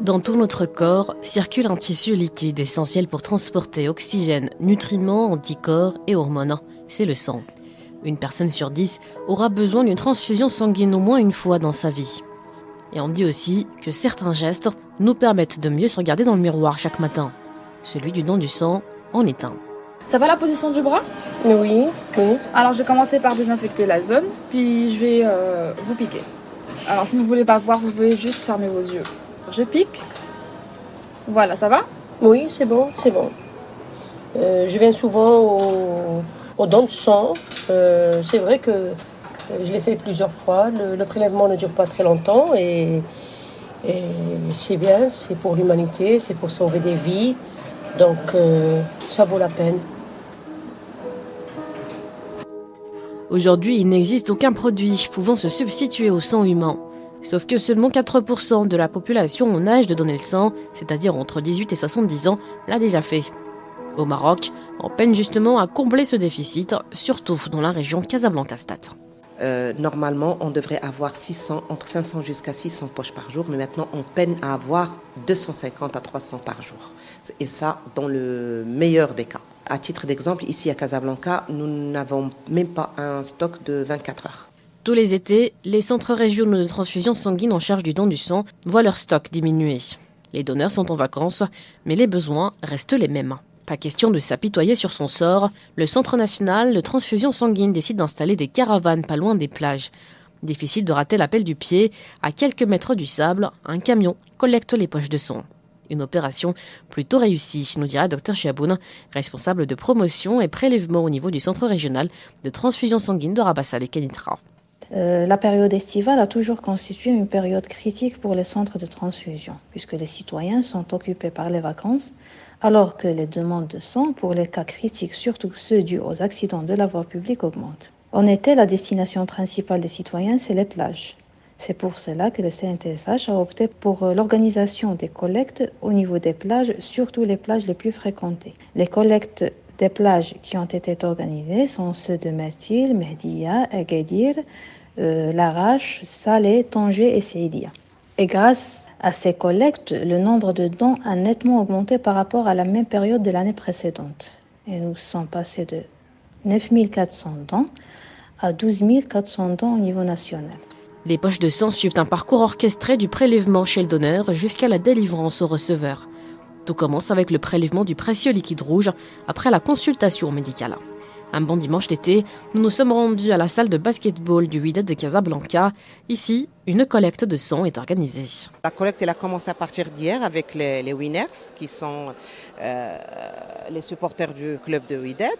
Dans tout notre corps circule un tissu liquide essentiel pour transporter oxygène, nutriments, anticorps et hormones. C'est le sang. Une personne sur 10 aura besoin d'une transfusion sanguine au moins une fois dans sa vie. Et on dit aussi que certains gestes nous permettent de mieux se regarder dans le miroir chaque matin. Celui du don du sang en est un. Ça va la position du bras? Oui. Alors je vais commencer par désinfecter la zone, puis je vais vous piquer. Alors si vous ne voulez pas voir, vous pouvez juste fermer vos yeux. Je pique. Voilà, ça va? Oui, c'est bon. Je viens souvent au don de sang. C'est vrai que je l'ai fait plusieurs fois. Le prélèvement ne dure pas très longtemps et c'est bien, c'est pour l'humanité, c'est pour sauver des vies. Donc ça vaut la peine. Aujourd'hui, il n'existe aucun produit pouvant se substituer au sang humain. Sauf que seulement 4% de la population en âge de donner le sang, c'est-à-dire entre 18 et 70 ans, l'a déjà fait. Au Maroc, on peine justement à combler ce déficit, surtout dans la région Casablanca-Stade. Normalement, on devrait avoir 600, entre 500 jusqu'à 600 poches par jour, mais maintenant, on peine à avoir 250 à 300 par jour. Et ça, dans le meilleur des cas. À titre d'exemple, ici à Casablanca, nous n'avons même pas un stock de 24 heures. Tous les étés, les centres régionaux de transfusion sanguine en charge du don du sang voient leur stock diminuer. Les donneurs sont en vacances, mais les besoins restent les mêmes. Pas question de s'apitoyer sur son sort, le Centre national de transfusion sanguine décide d'installer des caravanes pas loin des plages. Difficile de rater l'appel du pied, à quelques mètres du sable, un camion collecte les poches de sang. Une opération plutôt réussie, nous dira Dr Chiaboun, responsable de promotion et prélèvement au niveau du Centre régional de transfusion sanguine de Rabassa et Kenitra. La période estivale a toujours constitué une période critique pour les centres de transfusion, puisque les citoyens sont occupés par les vacances, alors que les demandes de sang pour les cas critiques, surtout ceux dus aux accidents de la voie publique, augmentent. En été, la destination principale des citoyens, c'est les plages. C'est pour cela que le CNTSH a opté pour l'organisation des collectes au niveau des plages, surtout les plages les plus fréquentées. Les collectes des plages qui ont été organisées sont ceux de Mestil, Mehdia, Agadir, Larache, Salé, Tanger et Seydia. Et grâce à ces collectes, le nombre de dons a nettement augmenté par rapport à la même période de l'année précédente. Et nous sommes passés de 9 400 dons à 12 400 dons au niveau national. Les poches de sang suivent un parcours orchestré du prélèvement chez le donneur jusqu'à la délivrance au receveur. Tout commence avec le prélèvement du précieux liquide rouge après la consultation médicale. Un bon dimanche d'été, nous nous sommes rendus à la salle de basketball du Wydad de Casablanca. Ici, une collecte de sang est organisée. La collecte elle a commencé à partir d'hier avec les Winners, qui sont les supporters du club de Wydad.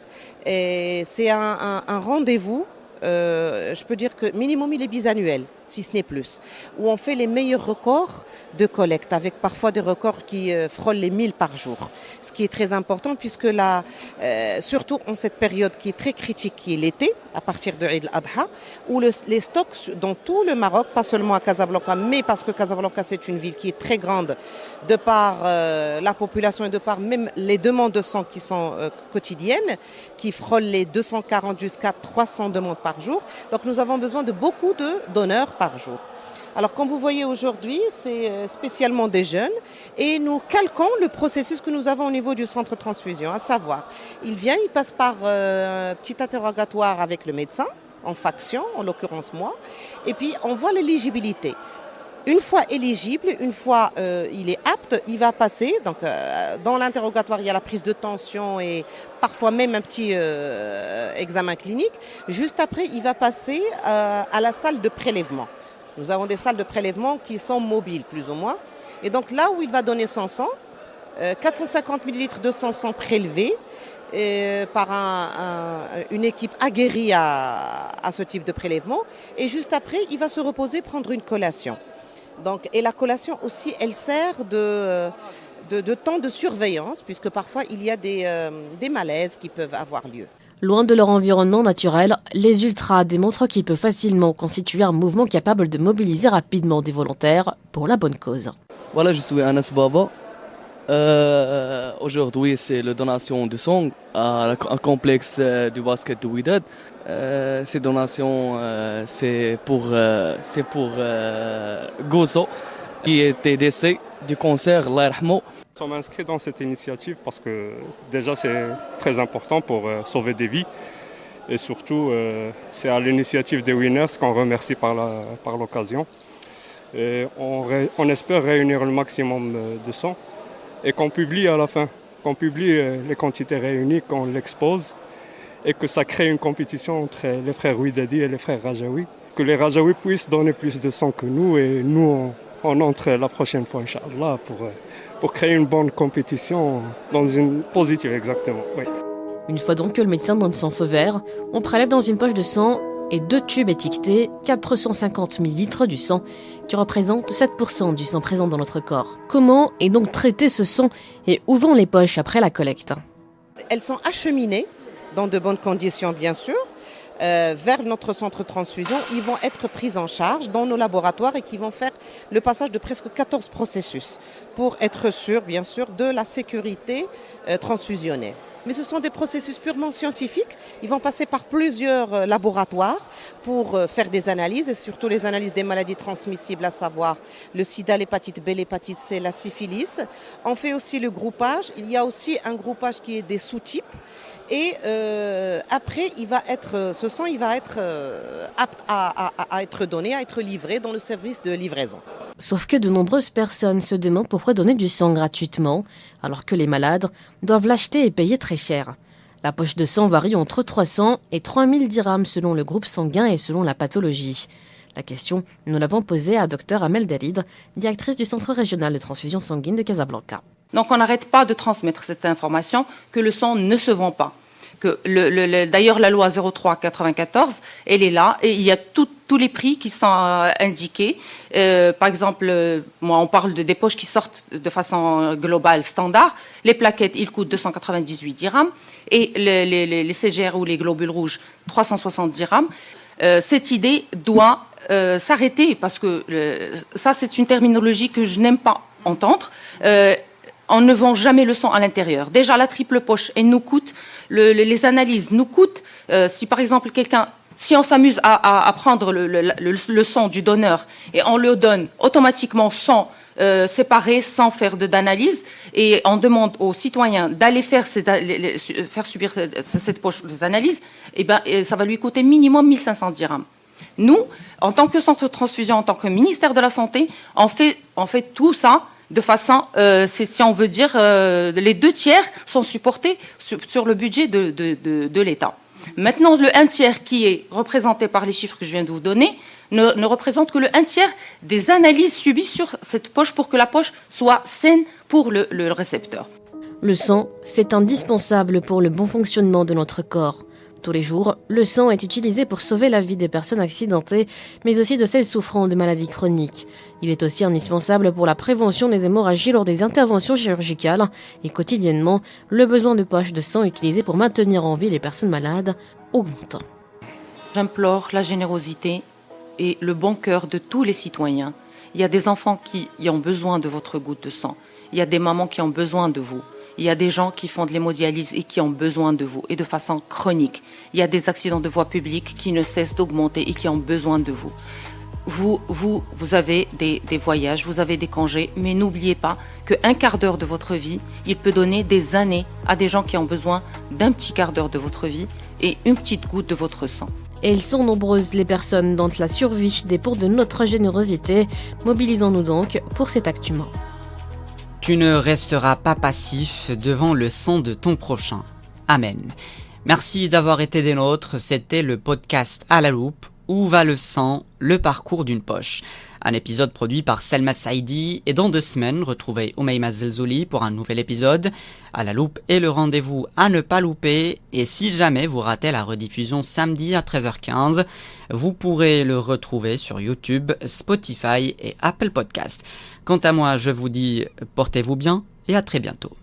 Et c'est un rendez-vous. Je peux dire que minimum il est bisannuel, si ce n'est plus, où on fait les meilleurs records de collecte, avec parfois des records qui frôlent les 1000 par jour. Ce qui est très important puisque là, surtout en cette période qui est très critique, qui est l'été, à partir de Eid al-Adha, où les stocks dans tout le Maroc, pas seulement à Casablanca, mais parce que Casablanca c'est une ville qui est très grande de par la population et de par même les demandes de sang qui sont quotidiennes, qui frôlent les 240 jusqu'à 300 demandes par jour. Donc nous avons besoin de beaucoup de donneurs par jour. Alors comme vous voyez aujourd'hui, c'est spécialement des jeunes et nous calquons le processus que nous avons au niveau du centre de transfusion, à savoir, il passe par un petit interrogatoire avec le médecin, en faction, en l'occurrence moi, et puis on voit l'éligibilité. Une fois éligible, une fois il est apte, il va passer. Donc, dans l'interrogatoire, il y a la prise de tension et parfois même un petit examen clinique. Juste après, il va passer à la salle de prélèvement. Nous avons des salles de prélèvement qui sont mobiles, plus ou moins. Et donc là où il va donner son sang, 450 ml de son sang prélevé par une équipe aguerrie à ce type de prélèvement. Et juste après, il va se reposer, prendre une collation. Donc, et la collation aussi, elle sert de temps de surveillance, puisque parfois il y a des malaises qui peuvent avoir lieu. Loin de leur environnement naturel, les ultras démontrent qu'ils peuvent facilement constituer un mouvement capable de mobiliser rapidement des volontaires pour la bonne cause. Voilà, je suis Anas Baba. Aujourd'hui, c'est la donation de sang à un complexe du basket de Wydad. Ces donations, c'est pour Gozo, qui était décédé du cancer, Allah yarhamou. Nous sommes inscrits dans cette initiative parce que déjà c'est très important pour sauver des vies. Et surtout, c'est à l'initiative des Winners qu'on remercie par l'occasion. Et on espère réunir le maximum de sang et qu'on publie à la fin, qu'on publie les quantités réunies, qu'on l'expose et que ça crée une compétition entre les frères Ouidadi et les frères Rajaoui. Que les Rajaoui puissent donner plus de sang que nous et nous on entre la prochaine fois, Inch'Allah, pour créer une bonne compétition dans une positive, exactement. Oui. Une fois donc que le médecin donne son feu vert, on prélève dans une poche de sang et 2 tubes étiquetés 450 ml du sang, qui représentent 7% du sang présent dans notre corps. Comment est donc traité ce sang et où vont les poches après la collecte? Elles sont acheminées dans de bonnes conditions, bien sûr, vers notre centre de transfusion. Ils vont être pris en charge dans nos laboratoires et qui vont faire le passage de presque 14 processus pour être sûr, bien sûr, de la sécurité transfusionnelle. Mais ce sont des processus purement scientifiques. Ils vont passer par plusieurs laboratoires pour faire des analyses, et surtout les analyses des maladies transmissibles, à savoir le sida, l'hépatite B, l'hépatite C, la syphilis. On fait aussi le groupage. Il y a aussi un groupage qui est des sous-types. Et après, ce sang va être apte à être donné, à être livré dans le service de livraison. Sauf que de nombreuses personnes se demandent pourquoi donner du sang gratuitement, alors que les malades doivent l'acheter et payer très cher. La poche de sang varie entre 300 et 3000 dirhams selon le groupe sanguin et selon la pathologie. La question, nous l'avons posée à Dr Amel Dalid, directrice du Centre régional de transfusion sanguine de Casablanca. Donc on n'arrête pas de transmettre cette information que le sang ne se vend pas. Que d'ailleurs, la loi 03/94, elle est là et il y a tous les prix qui sont indiqués. Par exemple, moi, on parle des poches qui sortent de façon globale, standard. Les plaquettes, ils coûtent 298 dirhams et les CGR ou les globules rouges, 360 dirhams. Cette idée doit s'arrêter parce que ça, c'est une terminologie que je n'aime pas entendre. On ne vend jamais le sang à l'intérieur. Déjà, la triple poche, elle nous coûte, les analyses nous coûtent. Si par exemple si on s'amuse à prendre le sang du donneur et on le donne automatiquement sans séparer, sans faire d'analyse, et on demande aux citoyens d'aller faire subir cette poche des analyses, et ça va lui coûter minimum 1500 dirhams. Nous, en tant que centre de transfusion, en tant que ministère de la Santé, on fait tout ça de façon, si on veut dire, les 2/3 sont supportés sur le budget de l'État. Maintenant, le 1/3 qui est représenté par les chiffres que je viens de vous donner ne représente que le 1/3 des analyses subies sur cette poche pour que la poche soit saine pour le récepteur. Le sang, c'est indispensable pour le bon fonctionnement de notre corps. Tous les jours, le sang est utilisé pour sauver la vie des personnes accidentées, mais aussi de celles souffrant de maladies chroniques. Il est aussi indispensable pour la prévention des hémorragies lors des interventions chirurgicales et quotidiennement, le besoin de poches de sang utilisées pour maintenir en vie les personnes malades augmente. J'implore la générosité et le bon cœur de tous les citoyens. Il y a des enfants qui ont besoin de votre goutte de sang. Il y a des mamans qui ont besoin de vous. Il y a des gens qui font de l'hémodialyse et qui ont besoin de vous, et de façon chronique. Il y a des accidents de voie publique qui ne cessent d'augmenter et qui ont besoin de vous. Vous avez des voyages, vous avez des congés, mais n'oubliez pas qu'un quart d'heure de votre vie, il peut donner des années à des gens qui ont besoin d'un petit quart d'heure de votre vie et une petite goutte de votre sang. Et ils sont nombreuses les personnes dont la survie dépend de notre générosité. Mobilisons-nous donc pour cet acte humain. Tu ne resteras pas passif devant le sang de ton prochain. Amen. Merci d'avoir été des nôtres. C'était le podcast À la loupe. Où va le sang? Le parcours d'une poche. Un épisode produit par Selma Saidi, et dans 2 semaines, retrouvez Oumaima Zelzouli pour un nouvel épisode. À la loupe est le rendez-vous à ne pas louper, et si jamais vous ratez la rediffusion samedi à 13h15, vous pourrez le retrouver sur YouTube, Spotify et Apple Podcast. Quant à moi, je vous dis portez-vous bien et à très bientôt.